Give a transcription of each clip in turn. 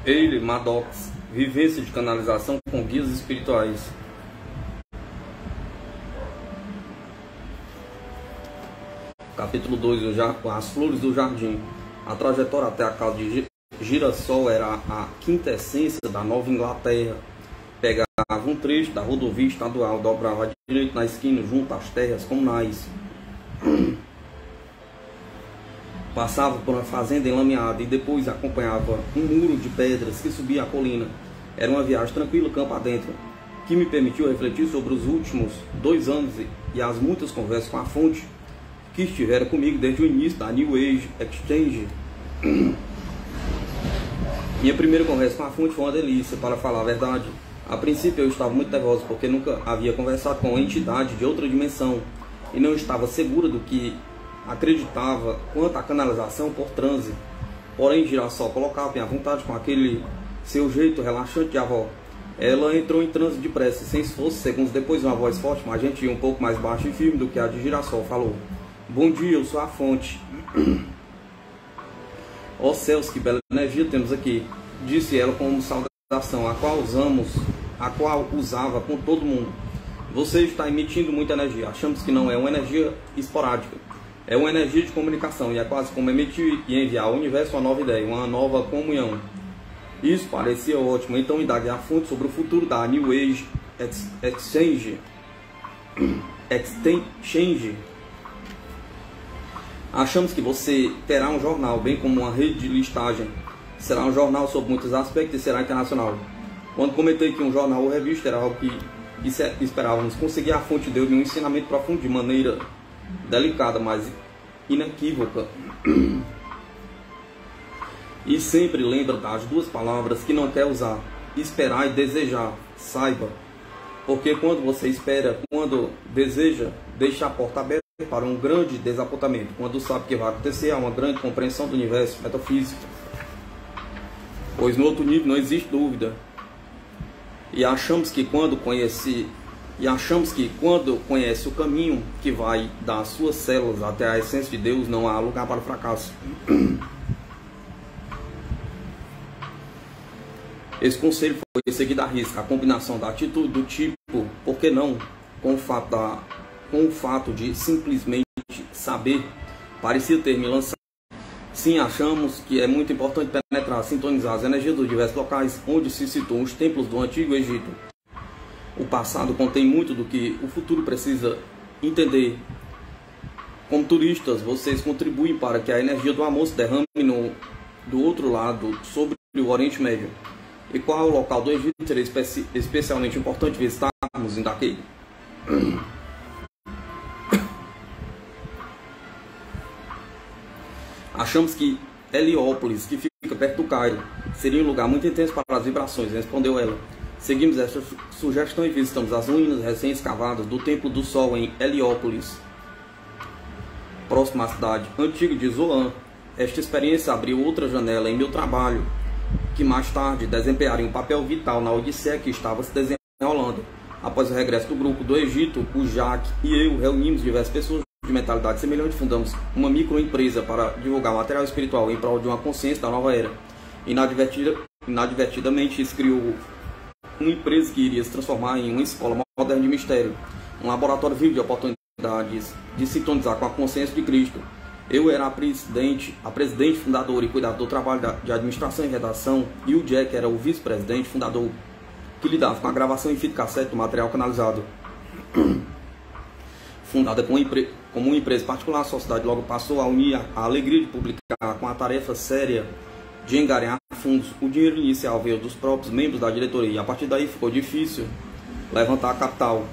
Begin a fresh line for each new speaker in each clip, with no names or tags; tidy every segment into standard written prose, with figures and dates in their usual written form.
Ele, Maddox, vivência de canalização com guias espirituais. Capítulo 2, as flores do jardim. A trajetória até a casa de Girassol era a quintessência da Nova Inglaterra. Pegava um trecho da rodovia estadual, dobrava à direita na esquina junto às terras comunais. Passava por uma fazenda enlameada e depois acompanhava um muro de pedras que subia a colina. Era uma viagem tranquila, campo adentro, que me permitiu refletir sobre os últimos 2 anos e as muitas conversas com a fonte que estiveram comigo desde o início da New Age Exchange. Minha primeira conversa com a fonte foi uma delícia, para falar a verdade. A princípio eu estava muito nervoso porque nunca havia conversado com uma entidade de outra dimensão e não estava segura do que acreditava quanto à canalização por transe. Porém, Girassol colocava-me à vontade com aquele seu jeito relaxante de avó. Ela entrou em transe depressa, sem esforço. Segundos depois, uma voz forte, mas gentil, um pouco mais baixa e firme do que a de Girassol, falou: "Bom dia, eu sou a fonte." "Ó céus, que bela energia temos aqui", disse ela com uma saudação, a qual usava com todo mundo. "Você está emitindo muita energia. Achamos que não é uma energia esporádica. É uma energia de comunicação e é quase como emitir e enviar ao universo uma nova ideia, uma nova comunhão." Isso parecia ótimo, então indaguei a fonte sobre o futuro da New Age Exchange. "Achamos que você terá um jornal, bem como uma rede de listagem. Será um jornal sobre muitos aspectos e será internacional." Quando comentei que um jornal ou revista era algo que esperávamos conseguir, a fonte deu-me um ensinamento profundo de maneira delicada, mas inequívoca. "E sempre lembra das 2 palavras que não quer usar: esperar e desejar. Saiba, porque quando você espera, quando deseja, deixa a porta aberta para um grande desapontamento. Quando sabe que vai acontecer, há uma grande compreensão do universo metafísico, pois no outro nível não existe dúvida. E achamos que quando conhece o caminho que vai das suas células até a essência de Deus, não há lugar para o fracasso." Esse conselho foi seguido à risca. A combinação da atitude do tipo "por que não?" com o fato de simplesmente saber parecia ter me lançado. Sim, achamos que é muito importante penetrar, sintonizar as energias dos diversos locais onde se situam os templos do Antigo Egito. O passado contém muito do que o futuro precisa entender. Como turistas, vocês contribuem para que a energia do amor se derrame do outro lado, sobre o Oriente Médio. E qual é o local do Egito seria especialmente importante visitarmos em daquele? Achamos que Heliópolis, que fica perto do Cairo, seria um lugar muito intenso para as vibrações, respondeu ela. Seguimos essa sugestão e visitamos as ruínas recém-escavadas do Templo do Sol em Heliópolis, próximo à cidade antiga de Zoan. Esta experiência abriu outra janela em meu trabalho, que mais tarde desempenharia um papel vital na odisseia que estava se desenrolando. Após o regresso do grupo do Egito, o Jacques e eu reunimos diversas pessoas de mentalidade semelhante, fundamos uma microempresa para divulgar material espiritual em prol de uma consciência da nova era. Inadvertidamente, isso criou uma empresa que iria se transformar em uma escola moderna de mistério, um laboratório vivo de oportunidades de sintonizar com a consciência de Cristo. Eu era a presidente fundadora e cuidava do trabalho de administração e redação, e o Jack era o vice-presidente fundador, que lidava com a gravação em fita cassete do material canalizado. Fundada como uma empresa particular, a sociedade logo passou a unir a alegria de publicar com a tarefa séria de angariar fundos. O dinheiro inicial veio dos próprios membros da diretoria e a partir daí ficou difícil levantar capital.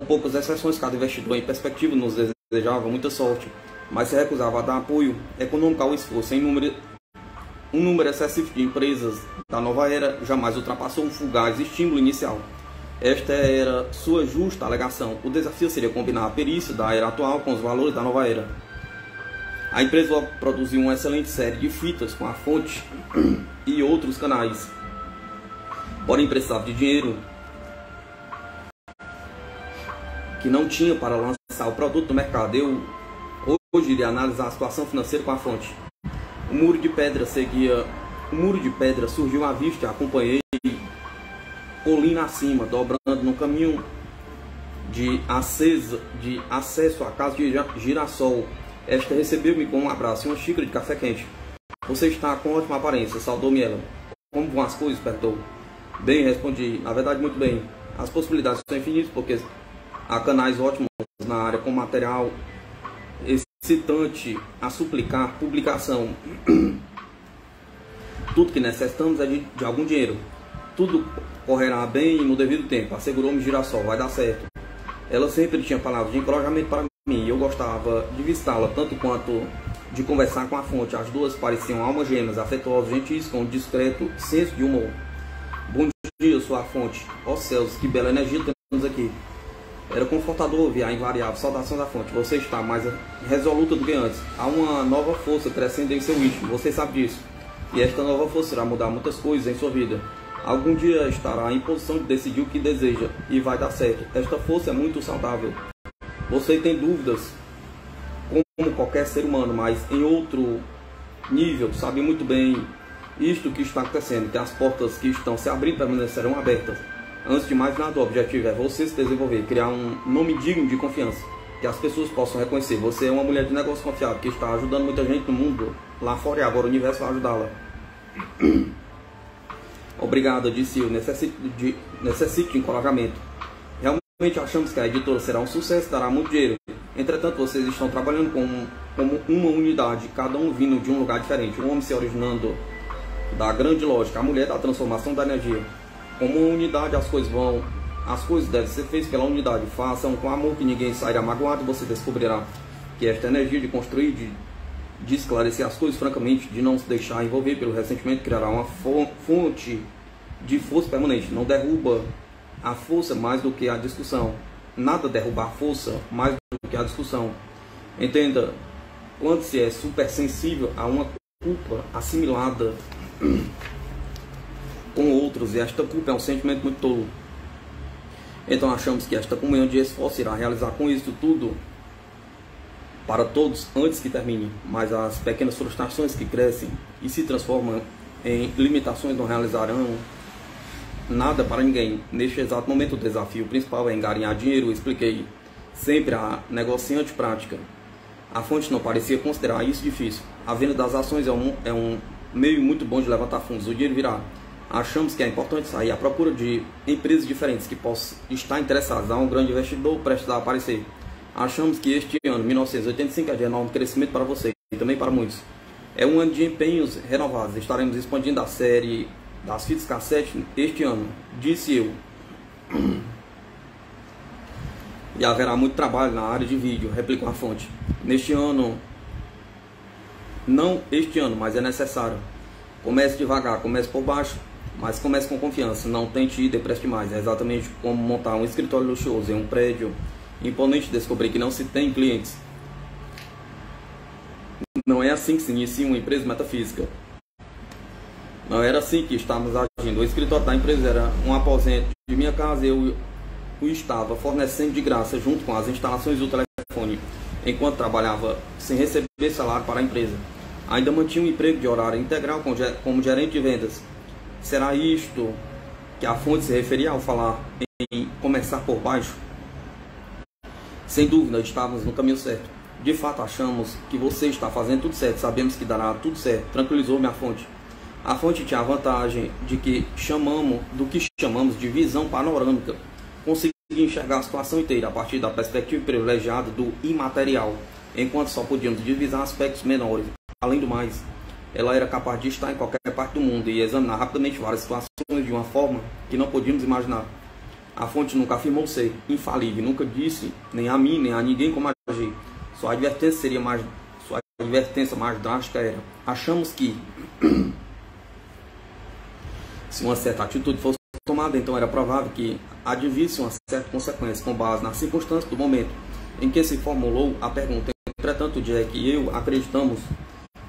Com poucas exceções, cada investidor em perspectiva nos desejava muita sorte, mas se recusava a dar apoio econômico ao esforço. Um número excessivo de empresas da nova era jamais ultrapassou um fugaz estímulo inicial. Esta era sua justa alegação. O desafio seria combinar a perícia da era atual com os valores da nova era. A empresa logo produziu uma excelente série de fitas com a fonte e outros canais. Porém, precisava de dinheiro que não tinha para lançar o produto no mercado. Eu hoje iria analisar a situação financeira com a fonte. O muro de pedra seguia O muro de pedra surgiu à vista e acompanhei colina acima, dobrando no caminho de acesso à casa de Girassol. Esta recebeu-me com um abraço e uma xícara de café quente. Você está com ótima aparência, saudou-me ela. Como vão as coisas? Perguntou. Bem, respondi. Na verdade, muito bem. As possibilidades são infinitas, porque há canais ótimos na área com material excitante a suplicar publicação. Tudo que necessitamos é de algum dinheiro. Tudo correrá bem no devido tempo, assegurou-me Girassol. Vai dar certo. Ela sempre tinha palavras de encorajamento para mim. Eu gostava de visitá-la, tanto quanto de conversar com a fonte. As duas pareciam almas gêmeas, afetuosas, gentis, com um discreto senso de humor. Bom dia, sua fonte. Ó céus, que bela energia temos aqui. Era confortador ouvir a invariável saudação da fonte. Você está mais resoluta do que antes. Há uma nova força crescendo em seu íntimo, você sabe disso. E esta nova força irá mudar muitas coisas em sua vida. Algum dia estará em posição de decidir o que deseja e vai dar certo. Esta força é muito saudável. Você tem dúvidas, como qualquer ser humano, mas em outro nível sabe muito bem isto que está acontecendo, que as portas que estão se abrindo permanecerão abertas. Antes de mais nada, o objetivo é você se desenvolver, criar um nome digno de confiança, que as pessoas possam reconhecer. Você é uma mulher de negócio confiável, que está ajudando muita gente no mundo lá fora, e agora o universo vai ajudá-la. Obrigado, disse eu. Necessito de encorajamento. Realmente achamos que a editora será um sucesso, dará muito dinheiro. Entretanto, vocês estão trabalhando como uma unidade, cada um vindo de um lugar diferente. O homem se originando da grande lógica, a mulher da transformação da energia. Como uma unidade, as coisas devem ser feitas pela unidade. Façam com amor, que ninguém sairá magoado, e você descobrirá que esta energia de construir, de esclarecer as coisas francamente, de não se deixar envolver pelo ressentimento, criará uma fonte de força permanente. Não derruba a força mais do que a discussão. Nada derruba a força mais do que a discussão. Entenda, quando se é supersensível a uma culpa assimilada com outros, e esta culpa é um sentimento muito tolo. Então achamos que esta comunhão de esforço irá realizar com isso tudo para todos antes que termine, mas as pequenas frustrações que crescem e se transformam em limitações não realizarão nada para ninguém. Neste exato momento, o desafio principal é engarinhar dinheiro. Eu expliquei sempre a negociante prática. A fonte não parecia considerar isso difícil. A venda das ações é um meio muito bom de levantar fundos. O dinheiro virá. Achamos que é importante sair à procura de empresas diferentes que possam estar interessadas. Há um grande investidor prestes a aparecer. Achamos que este ano, 1985, é de enorme crescimento para você e também para muitos. É um ano de empenhos renovados. Estaremos expandindo a série das fitas cassete este ano, disse eu. E haverá muito trabalho na área de vídeo, replicou a fonte. Neste ano, não este ano, mas é necessário. Comece devagar, comece por baixo, mas comece com confiança. Não tente ir depressa demais. É exatamente como montar um escritório luxuoso em um prédio imponente. Descobrir que não se tem clientes. Não é assim que se inicia uma empresa metafísica. Não era assim que estávamos agindo. O escritório da empresa era um aposento de minha casa. Eu o estava fornecendo de graça, junto com as instalações do telefone, enquanto trabalhava sem receber salário para a empresa. Ainda mantinha um emprego de horário integral como gerente de vendas. Será isto que a fonte se referia ao falar em começar por baixo? Sem dúvida, estávamos no caminho certo. De fato, achamos que você está fazendo tudo certo. Sabemos que dará tudo certo, tranquilizou-me a fonte. A fonte tinha a vantagem de que chamamos de visão panorâmica. Conseguia enxergar a situação inteira a partir da perspectiva privilegiada do imaterial, enquanto só podíamos divisar aspectos menores. Além do mais, ela era capaz de estar em qualquer parte do mundo e examinar rapidamente várias situações de uma forma que não podíamos imaginar. A fonte nunca afirmou ser infalível, nunca disse, nem a mim, nem a ninguém, como agir. Sua advertência mais drástica era: achamos que se uma certa atitude fosse tomada, então era provável que advisse uma certa consequência, com base nas circunstâncias do momento em que se formulou a pergunta. Entretanto, Jack e eu acreditamos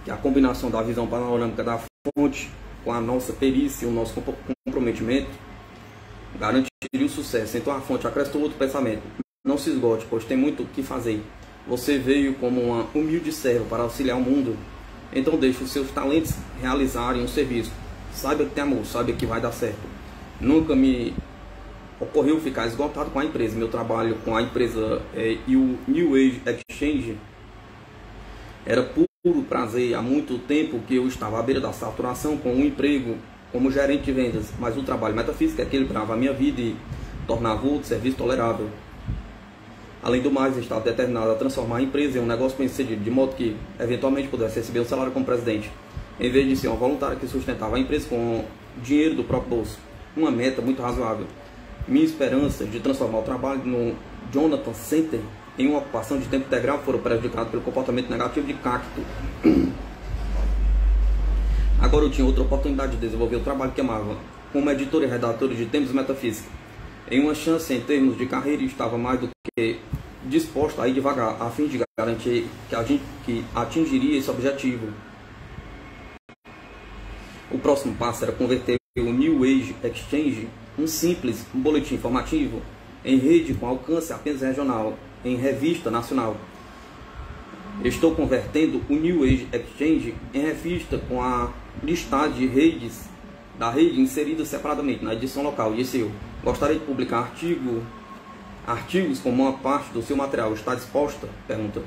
que a combinação da visão panorâmica da fonte com a nossa perícia e o nosso comprometimento garantiria o sucesso. Então a fonte acrescentou outro pensamento: não se esgote, pois tem muito o que fazer. Você veio como uma humilde serva para auxiliar o mundo Então deixe os seus talentos realizarem um serviço. Saiba que tem amor, saiba que vai dar certo. Nunca me ocorreu ficar esgotado com a empresa. Meu trabalho com a empresa e o New Age Exchange era puro prazer. Há muito tempo que eu estava à beira da saturação com um emprego como gerente de vendas, mas o trabalho metafísico equilibrava a minha vida e tornava o serviço tolerável. Além do mais, estava determinado a transformar a empresa em um negócio bem-sucedido, de modo que, eventualmente, pudesse receber um salário como presidente, em vez de ser uma voluntária que sustentava a empresa com dinheiro do próprio bolso. Uma meta muito razoável. Minha esperança de transformar o trabalho no Jonathan Center em uma ocupação de tempo integral foram prejudicadas pelo comportamento negativo de Cacto. Agora eu tinha outra oportunidade de desenvolver o trabalho que amava, como editora e redatora de temas metafísicos. Em uma chance em termos de carreira, estava mais do que disposta a ir devagar, a fim de garantir que atingiria esse objetivo. O próximo passo era converter o New Age Exchange, um simples boletim informativo, em rede com alcance apenas regional, em revista nacional. Estou convertendo o New Age Exchange em revista com a listagem de redes da rede inserida separadamente na edição local, disse eu. Gostaria de publicar artigos como uma parte do seu material está disposta? Pergunta.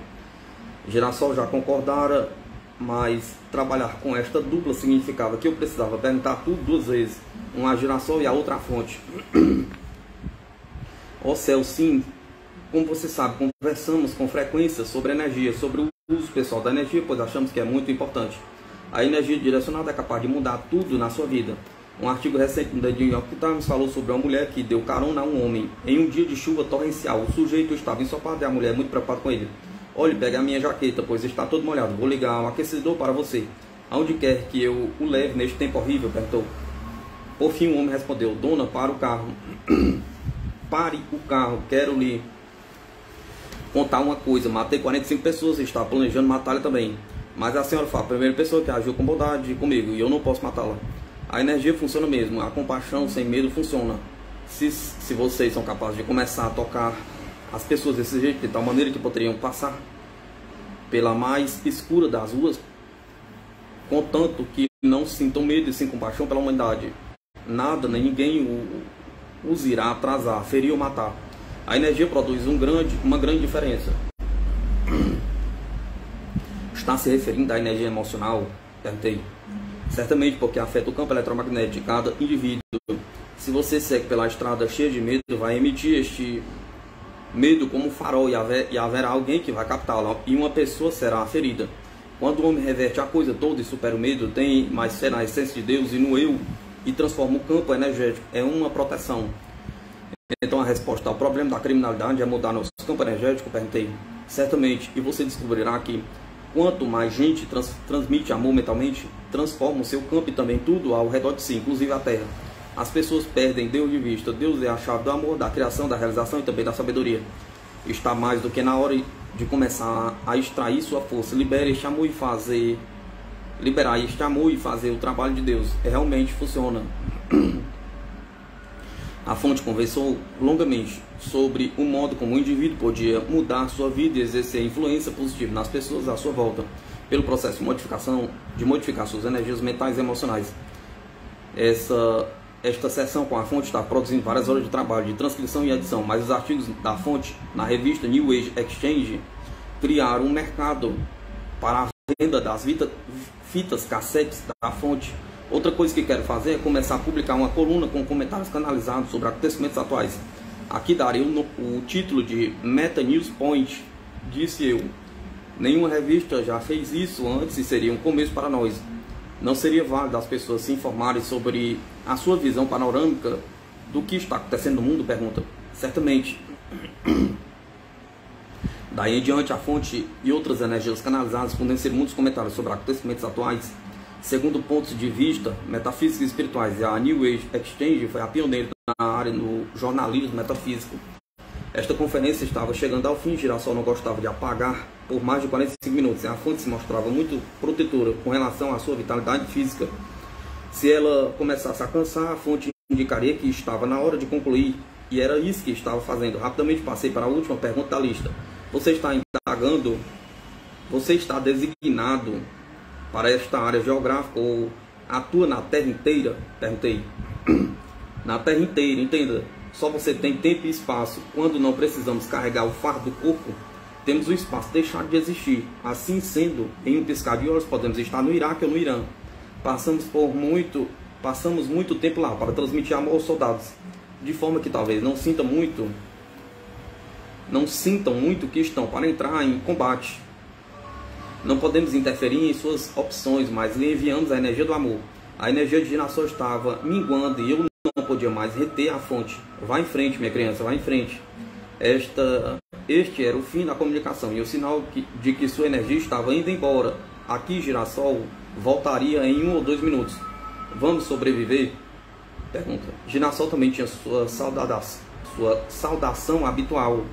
Girassol já concordara, mas trabalhar com esta dupla significava que eu precisava perguntar tudo duas vezes, uma a Girassol e a outra a fonte. Ó céu, sim. Como você sabe, conversamos com frequência sobre energia, sobre o uso pessoal da energia, pois achamos que é muito importante. A energia direcionada é capaz de mudar tudo na sua vida. Um artigo recente no The New York Times falou sobre uma mulher que deu carona a um homem em um dia de chuva torrencial. O sujeito estava ensopado e a mulher muito preocupada com ele. Olhe, pega a minha jaqueta, pois está todo molhado. Vou ligar um aquecedor para você. Aonde quer que eu o leve neste tempo horrível? Perguntou. Por fim, o homem respondeu. Dona, para o carro. Pare o carro, quero lhe contar uma coisa. Matei 45 pessoas e estava planejando matá-la também. Mas a senhora foi a primeira pessoa que agiu com bondade comigo e eu não posso matá-la. A energia funciona mesmo, a compaixão sem medo funciona. Se vocês são capazes de começar a tocar as pessoas desse jeito, de tal maneira que poderiam passar pela mais escura das ruas, contanto que não sintam medo e sem compaixão pela humanidade, nada nem ninguém os irá atrasar, ferir ou matar. A energia produz uma grande diferença. Está se referindo à energia emocional? Perguntei. Certamente, porque afeta o campo eletromagnético de cada indivíduo. Se você segue pela estrada cheia de medo, vai emitir este medo como farol e haverá alguém que vai captá-lo e uma pessoa será ferida. Quando o homem reverte a coisa toda e supera o medo, tem mais fé na essência de Deus e no eu e transforma o campo energético, é uma proteção. Então a resposta ao problema da criminalidade é mudar nosso campo energético? Perguntei. Certamente, e você descobrirá que quanto mais gente transmite amor mentalmente, transforma o seu campo e também tudo ao redor de si, inclusive a terra. As pessoas perdem Deus de vista. Deus é a chave do amor, da criação, da realização e também da sabedoria. Está mais do que na hora de começar a extrair sua força. Liberar este amor e fazer o trabalho de Deus. Realmente funciona. A fonte conversou longamente sobre o modo como o indivíduo podia mudar sua vida e exercer influência positiva nas pessoas à sua volta, pelo processo de modificar suas energias mentais e emocionais. Esta sessão com a fonte está produzindo várias horas de trabalho, de transcrição e edição, mas os artigos da fonte na revista New Age Exchange criaram um mercado para a venda das fitas cassetes da fonte. Outra coisa que quero fazer é começar a publicar uma coluna com comentários canalizados sobre acontecimentos atuais. Aqui darei o título de Meta News Point, disse eu. Nenhuma revista já fez isso antes e seria um começo para nós. Não seria válido as pessoas se informarem sobre a sua visão panorâmica do que está acontecendo no mundo? Pergunta. Certamente. Daí em diante, a fonte e outras energias canalizadas podem ser muitos comentários sobre acontecimentos atuais. Segundo pontos de vista metafísicos e espirituais, a New Age Exchange foi a pioneira na área no jornalismo metafísico. Esta conferência estava chegando ao fim. Girassol não gostava de apagar por mais de 45 minutos. A fonte se mostrava muito protetora com relação à sua vitalidade física. Se ela começasse a cansar, a fonte indicaria que estava na hora de concluir. E era isso que estava fazendo. Rapidamente passei para a última pergunta da lista. Você está indagando? Você está designado para esta área geográfica ou atua na terra inteira? Perguntei. Na terra inteira, entenda. Só você tem tempo e espaço. Quando não precisamos carregar o fardo do corpo, temos o espaço deixado de existir. Assim sendo, em um piscar de olhos, podemos estar no Iraque ou no Irã. Passamos muito tempo lá para transmitir amor aos soldados, de forma que talvez não sintam muito que estão para entrar em combate. Não podemos interferir em suas opções, mas lhe enviamos a energia do amor. A energia de Girassol estava minguando e eu não podia mais reter a fonte. Vá em frente, minha criança, vá em frente. Este era o fim da comunicação e o sinal de que sua energia estava indo embora. Aqui, Girassol voltaria em 1 ou 2 minutos. Vamos sobreviver? Pergunta. Girassol também tinha sua saudação habitual.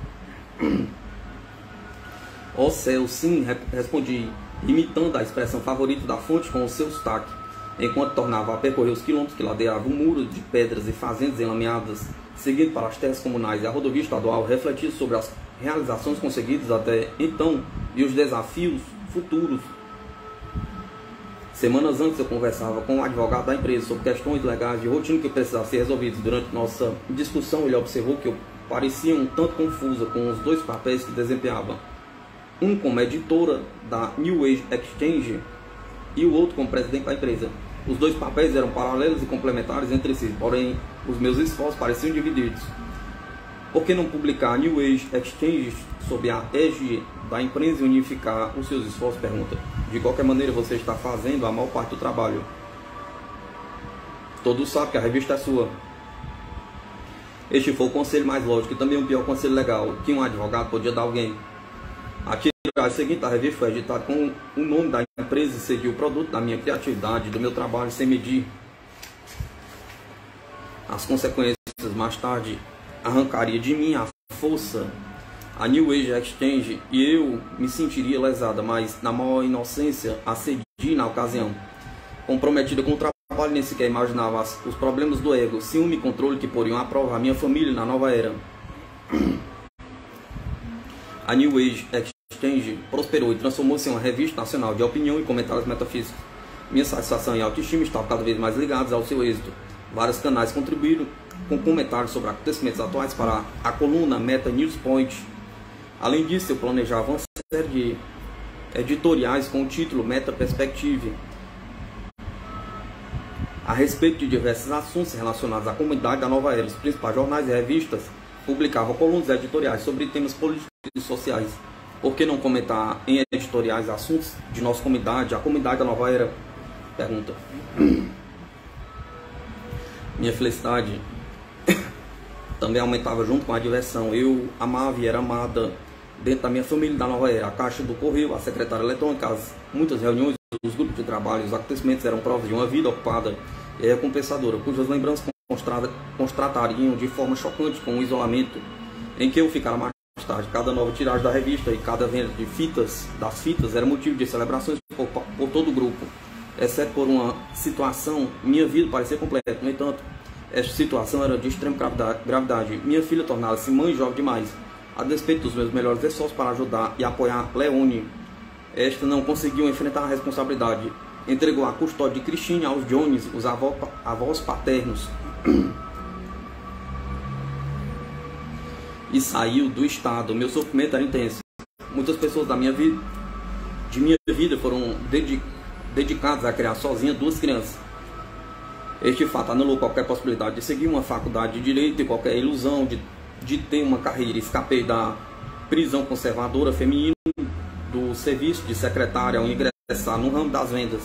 Ó céu, sim, respondi, imitando a expressão favorita da fonte com o seu sotaque, enquanto tornava a percorrer os quilômetros que ladeavam um muro de pedras e fazendas enlameadas, seguindo para as terras comunais e a rodovia estadual, refletir sobre as realizações conseguidas até então e os desafios futuros. Semanas antes eu conversava com um advogado da empresa sobre questões legais de rotina que precisavam ser resolvidas. Durante nossa discussão ele observou que eu parecia um tanto confusa com os 2 papéis que desempenhava. Um como editora da New Age Exchange e o outro como presidente da empresa. Os 2 papéis eram paralelos e complementares entre si, porém os meus esforços pareciam divididos. Por que não publicar a New Age Exchange sob a égide da empresa e unificar os seus esforços? Pergunta. De qualquer maneira você está fazendo a maior parte do trabalho. Todos sabem que a revista é sua. Este foi o conselho mais lógico e também o pior conselho legal que um advogado podia dar a alguém. A tiragem seguinte da revista foi editada com o nome da empresa e seguiu o produto da minha criatividade, do meu trabalho sem medir as consequências. Mais tarde arrancaria de mim a força a New Age Exchange e eu me sentiria lesada, mas na maior inocência acedi na ocasião. Comprometida com o trabalho, nem sequer imaginava os problemas do ego, ciúme e controle que poriam à prova a minha família na nova era. A New Age Exchange prosperou e transformou-se em uma revista nacional de opinião e comentários metafísicos. Minha satisfação e autoestima estavam cada vez mais ligados ao seu êxito. Vários canais contribuíram com comentários sobre acontecimentos atuais para a coluna Meta News Point. Além disso, eu planejava uma série de editoriais com o título Meta Perspective a respeito de diversos assuntos relacionados à comunidade da nova era. Os principais jornais e revistas publicavam colunas editoriais sobre temas políticos e sociais. Por que não comentar em editoriais assuntos de nossa comunidade, a comunidade da nova era? Pergunta. Minha felicidade também aumentava junto com a diversão. Eu amava e era amada dentro da minha família da nova era. A caixa do correio, a secretária eletrônica, muitas reuniões, os grupos de trabalho, os acontecimentos eram provas de uma vida ocupada e recompensadora, cujas lembranças constatariam de forma chocante com o isolamento em que eu ficara mais tarde. Cada nova tiragem da revista e cada venda de das fitas era motivo de celebrações por todo o grupo. Exceto por uma situação, minha vida parecia completa. No entanto, esta situação era de extrema gravidade. Minha filha tornava-se mãe jovem demais. A despeito dos meus melhores esforços para ajudar e apoiar Leone, esta não conseguiu enfrentar a responsabilidade. Entregou a custódia de Christine aos Jones, os avós paternos, e saiu do estado. Meu sofrimento era intenso. Muitas pessoas de minha vida foram dedicadas a criar sozinha 2 crianças. Este fato anulou qualquer possibilidade de seguir uma faculdade de direito e qualquer ilusão de ter uma carreira. Escapei da prisão conservadora feminina, do serviço de secretária ao ingressar no ramo das vendas,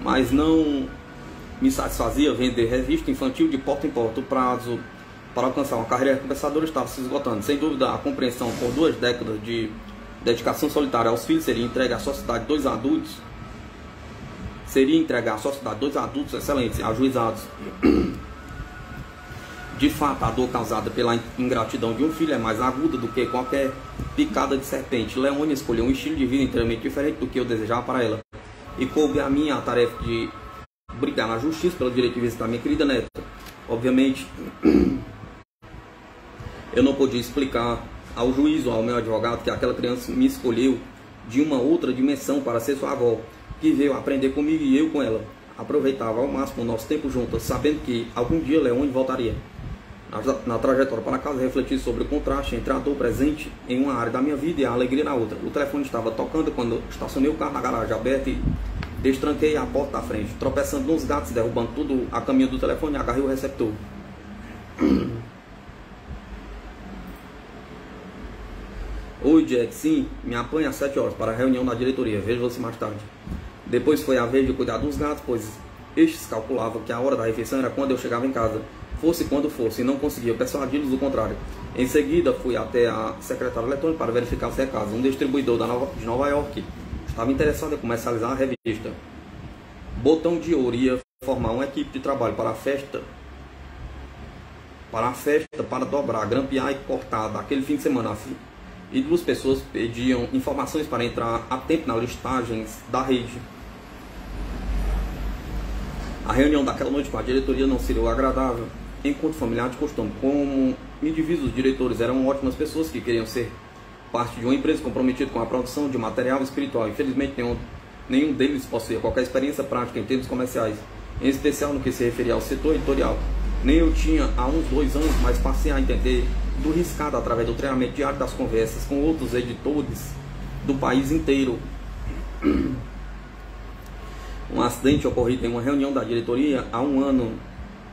mas não me satisfazia vender revista infantil de porta em porta. O prazo para alcançar uma carreira recompensadora estava se esgotando. Sem dúvida, a compreensão por 2 décadas de dedicação solitária aos filhos seria entregue à sociedade 2 adultos. Excelentes, ajuizados. De fato, a dor causada pela ingratidão de um filho é mais aguda do que qualquer picada de serpente. Leone escolheu um estilo de vida inteiramente diferente do que eu desejava para ela, e coube a mim a tarefa de brigar na justiça pelo direito de visitar minha querida neta. Obviamente, eu não podia explicar ao juiz ou ao meu advogado que aquela criança me escolheu de uma outra dimensão para ser sua avó. que veio aprender comigo e eu com ela. Aproveitava ao máximo o nosso tempo juntas, sabendo que algum dia Leone voltaria. Na trajetória para casa, refleti sobre o contraste entre a dor presente em uma área da minha vida e a alegria na outra. O telefone estava tocando quando estacionei o carro na garagem aberta e destranquei a porta da frente. Tropeçando nos gatos, derrubando tudo a caminho do telefone, agarrei o receptor. Oi, Jack, sim, me apanha às 7 horas para a reunião da diretoria. Vejo você mais tarde. Depois foi a vez de cuidar dos gatos, pois estes calculavam que a hora da refeição era quando eu chegava em casa. Fosse quando fosse, e não conseguia persuadi-los do contrário. Em seguida, fui até a secretária eletrônica para verificar os recados. Um distribuidor de Nova York estava interessado em comercializar a revista. Botão de Ouro ia formar uma equipe de trabalho para a festa, para dobrar, grampear e cortar daquele fim de semana. E 2 pessoas pediam informações para entrar a tempo nas listagens da rede. A reunião daquela noite com a diretoria não seria agradável. Enquanto familiar de costume, como me diviso, os diretores eram ótimas pessoas que queriam ser parte de uma empresa comprometida com a produção de material espiritual. Infelizmente, nenhum deles possuía qualquer experiência prática em termos comerciais, em especial no que se referia ao setor editorial. Nem eu tinha há uns 2 anos, mas passei a entender do riscado através do treinamento diário das conversas com outros editores do país inteiro. Um acidente ocorrido em uma reunião da diretoria há 1 ano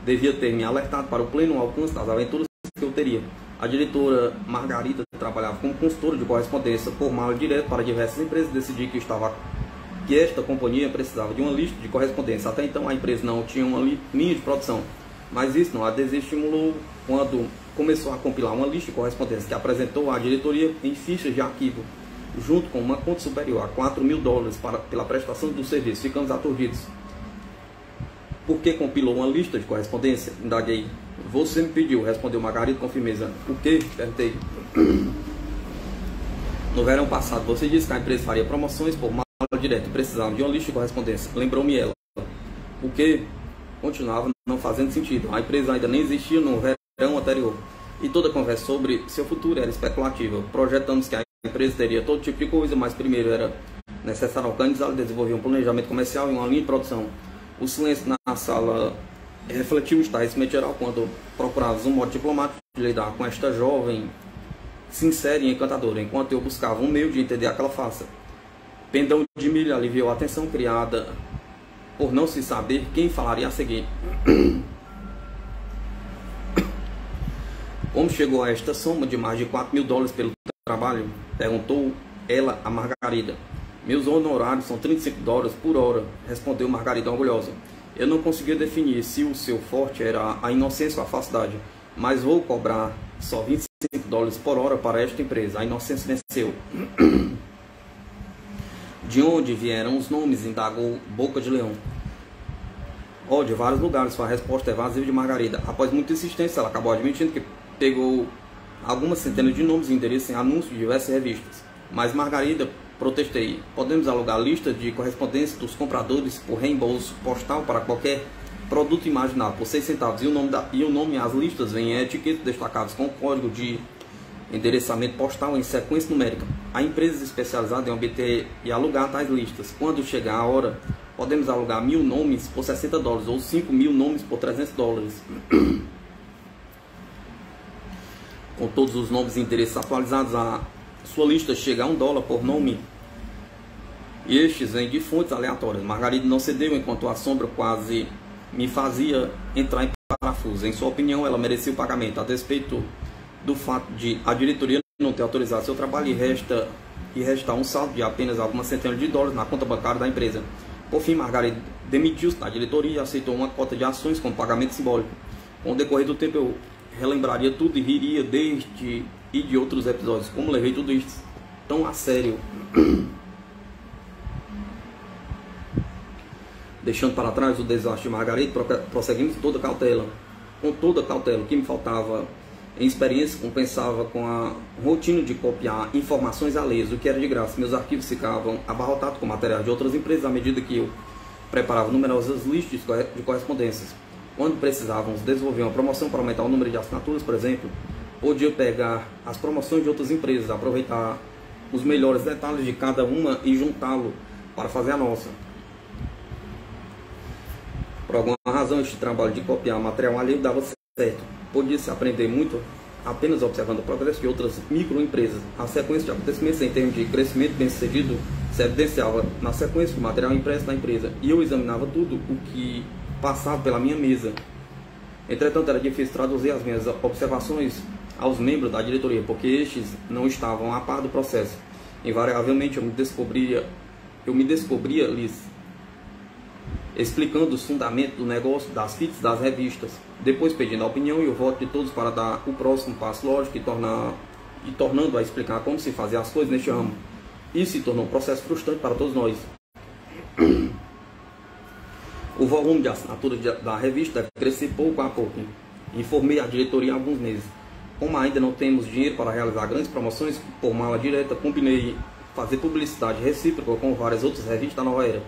devia ter me alertado para o pleno alcance das aventuras que eu teria. A diretora Margarida trabalhava como consultora de correspondência por mala direto para diversas empresas. Decidi que esta companhia precisava de uma lista de correspondência. Até então a empresa não tinha uma linha de produção, mas isso não a desestimulou quando começou a compilar uma lista de correspondência que apresentou à diretoria em fichas de arquivo, junto com uma conta superior a $4.000 pela prestação do serviço. Ficamos aturdidos. Por que compilou uma lista de correspondência? Indaguei. Você me pediu, respondeu Margarida com firmeza. O que? Perguntei. No verão passado, você disse que a empresa faria promoções por mala direta e precisava de uma lista de correspondência. Lembrou-me ela. O que? Continuava não fazendo sentido. A empresa ainda nem existia no verão anterior. E toda a conversa sobre seu futuro era especulativa. Projetamos que a empresa teria todo tipo de coisa, mas primeiro era necessário organizar e desenvolver um planejamento comercial e uma linha de produção. O silêncio na sala refletiu o estarrecimento geral quando procurávamos um modo diplomático de lidar com esta jovem, sincera e encantadora, enquanto eu buscava um meio de entender aquela face. Pendão de milho aliviou a tensão criada por não se saber quem falaria a seguir. Como chegou a esta soma de mais de $4.000 pelo trabalho? Perguntou ela a Margarida. Meus honorários são $35 por hora, respondeu Margarida orgulhosa. Eu não conseguia definir se o seu forte era a inocência ou a falsidade, mas vou cobrar só $25 por hora para esta empresa. A inocência venceu. De onde vieram os nomes? Indagou Boca de Leão. De vários lugares. Sua resposta evasiva de Margarida. Após muita insistência, ela acabou admitindo que pegou algumas centenas de nomes e endereços em anúncios de diversas revistas. Mas Margarida, protestei. Podemos alugar lista de correspondência dos compradores por reembolso postal para qualquer produto imaginável por 6 centavos. E o nome e as listas vêm em etiquetas destacadas com código de endereçamento postal em sequência numérica. Há empresas especializadas em obter e alugar tais listas. Quando chegar a hora, podemos alugar 1.000 nomes por $60 ou 5.000 nomes por $300. Com todos os nomes e endereços atualizados, a sua lista chega a $1 por nome. E estes vêm de fontes aleatórias. Margarida não cedeu enquanto a sombra quase me fazia entrar em parafuso. Em sua opinião, ela merecia o pagamento, a despeito do fato de a diretoria não ter autorizado seu trabalho e restar um saldo de apenas algumas centenas de dólares na conta bancária da empresa. Por fim, Margarida demitiu-se da diretoria e aceitou uma cota de ações como pagamento simbólico. Com o decorrer do tempo, eu relembraria tudo e riria deste e de outros episódios. Como levei tudo isso tão a sério. Deixando para trás o desastre de Margarida, prosseguimos com toda cautela. O que me faltava em experiência compensava com a rotina de copiar informações alheias, o que era de graça. Meus arquivos ficavam abarrotados com materiais de outras empresas à medida que eu preparava numerosas listas de correspondências. Quando precisávamos desenvolver uma promoção para aumentar o número de assinaturas, por exemplo, podia pegar as promoções de outras empresas, aproveitar os melhores detalhes de cada uma e juntá-lo para fazer a nossa. razão, este trabalho de copiar material alheio dava certo. Podia-se aprender muito apenas observando o progresso de outras microempresas. A sequência de acontecimentos em termos de crescimento bem-sucedido se evidenciava na sequência do material impresso na empresa, e eu examinava tudo o que passava pela minha mesa. Entretanto, era difícil traduzir as minhas observações aos membros da diretoria, porque estes não estavam a par do processo. Invariavelmente, eu me descobria lhes explicando os fundamentos do negócio, das fitas, das revistas, depois pedindo a opinião e o voto de todos para dar o próximo passo lógico e tornando a explicar como se fazia as coisas neste ramo. Isso se tornou um processo frustrante para todos nós. O volume de assinaturas da revista deve crescer pouco a pouco. Informei a diretoria há alguns meses. Como ainda não temos dinheiro para realizar grandes promoções por mala direta, combinei fazer publicidade recíproca com várias outras revistas da nova era.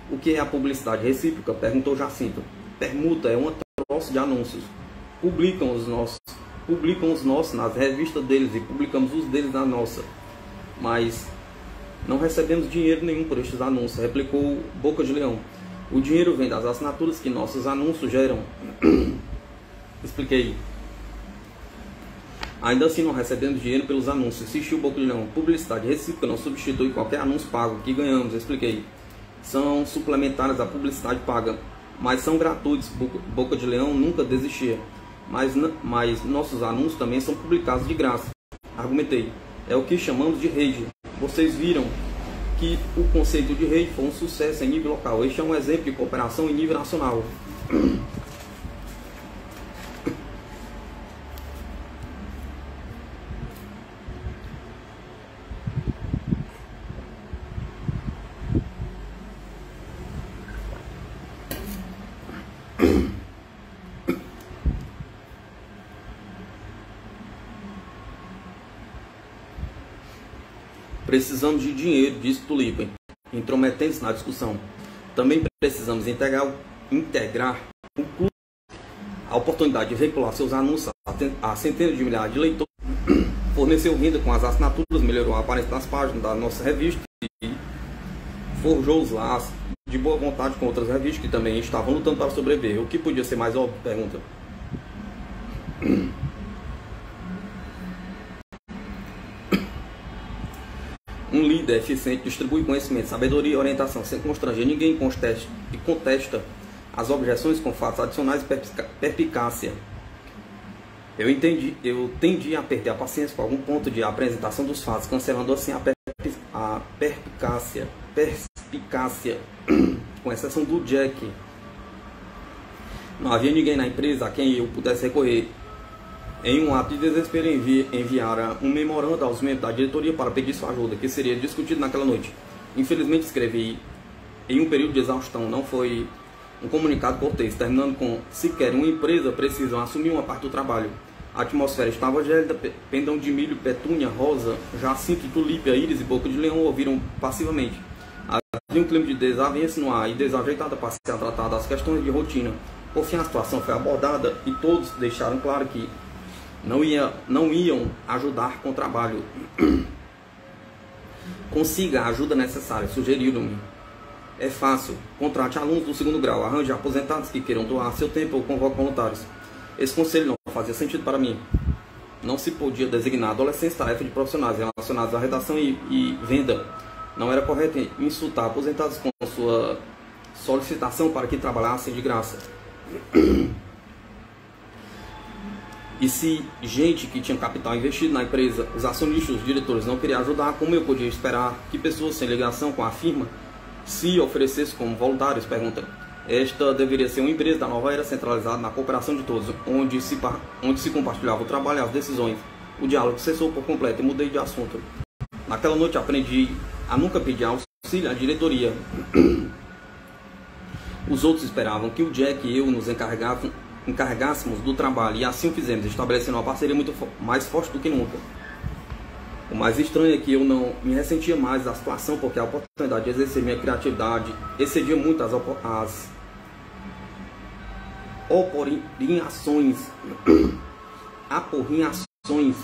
O que é a publicidade recíproca? Perguntou Jacinto. Permuta é uma troça de anúncios. Publicam os nossos nas revistas deles e publicamos os deles na nossa. Mas não recebemos dinheiro nenhum por estes anúncios, replicou Boca de Leão. O dinheiro vem das assinaturas que nossos anúncios geram. Expliquei. Ainda assim não recebemos dinheiro pelos anúncios, insistiu Boca de Leão. Publicidade recíproca não substitui qualquer anúncio pago que ganhamos, expliquei. São suplementares à publicidade paga, mas são gratuitos. Boca de Leão nunca desistia. Mas nossos anúncios também são publicados de graça, argumentei. É o que chamamos de rede. Vocês viram que o conceito de rede foi um sucesso em nível local. Este é um exemplo de cooperação em nível nacional. Precisamos de dinheiro, disse Tulipa, intrometendo-se na discussão. Também precisamos integrar o clube. A oportunidade de veicular seus anúncios a centenas de milhares de leitores forneceu renda com as assinaturas, melhorou a aparência das páginas da nossa revista e forjou os laços de boa vontade com outras revistas que também estavam lutando para sobreviver. O que podia ser mais óbvio? Pergunta. Um líder eficiente distribui conhecimento, sabedoria e orientação sem constranger ninguém e contesta as objeções com fatos adicionais e perspicácia. Eu tendi a perder a paciência com algum ponto de apresentação dos fatos, cancelando assim a perspicácia, com exceção do Jack. Não havia ninguém na empresa a quem eu pudesse recorrer. Em um ato de desespero, enviara um memorando aos membros da diretoria para pedir sua ajuda, que seria discutido naquela noite. Infelizmente, escrevi em um período de exaustão. Não foi um comunicado cortês, terminando com: sequer uma empresa precisa assumir uma parte do trabalho. A atmosfera estava gélida, pendão de milho, petúnia, rosa, jacinto, tulipa, íris e boca de leão ouviram passivamente. Havia um clima de desavença no ar e desajeitada para ser tratada das questões de rotina. Por fim, a situação foi abordada e todos deixaram claro que não iam ajudar com o trabalho. Consiga a ajuda necessária, sugeriram-me. É fácil. Contrate alunos do segundo grau, arranje aposentados que queiram doar seu tempo ou convoque voluntários. Esse conselho não fazia sentido para mim. Não se podia designar adolescentes tarefa de profissionais relacionados à redação e venda. Não era correto insultar aposentados com sua solicitação para que trabalhassem de graça. E se gente que tinha capital investido na empresa, os acionistas, os diretores, não queriam ajudar, como eu podia esperar que pessoas sem ligação com a firma se oferecessem como voluntários? Pergunta. Esta deveria ser uma empresa da nova era centralizada na cooperação de todos, onde se compartilhava o trabalho e as decisões. O diálogo cessou por completo e mudei de assunto. Naquela noite aprendi a nunca pedir auxílio à diretoria. Os outros esperavam que o Jack e eu nos encarregássemos do trabalho, e assim o fizemos, estabelecendo uma parceria muito mais forte do que nunca. O mais estranho é que eu não me ressentia mais da situação, porque a oportunidade de exercer minha criatividade excedia muito as aporrinhações.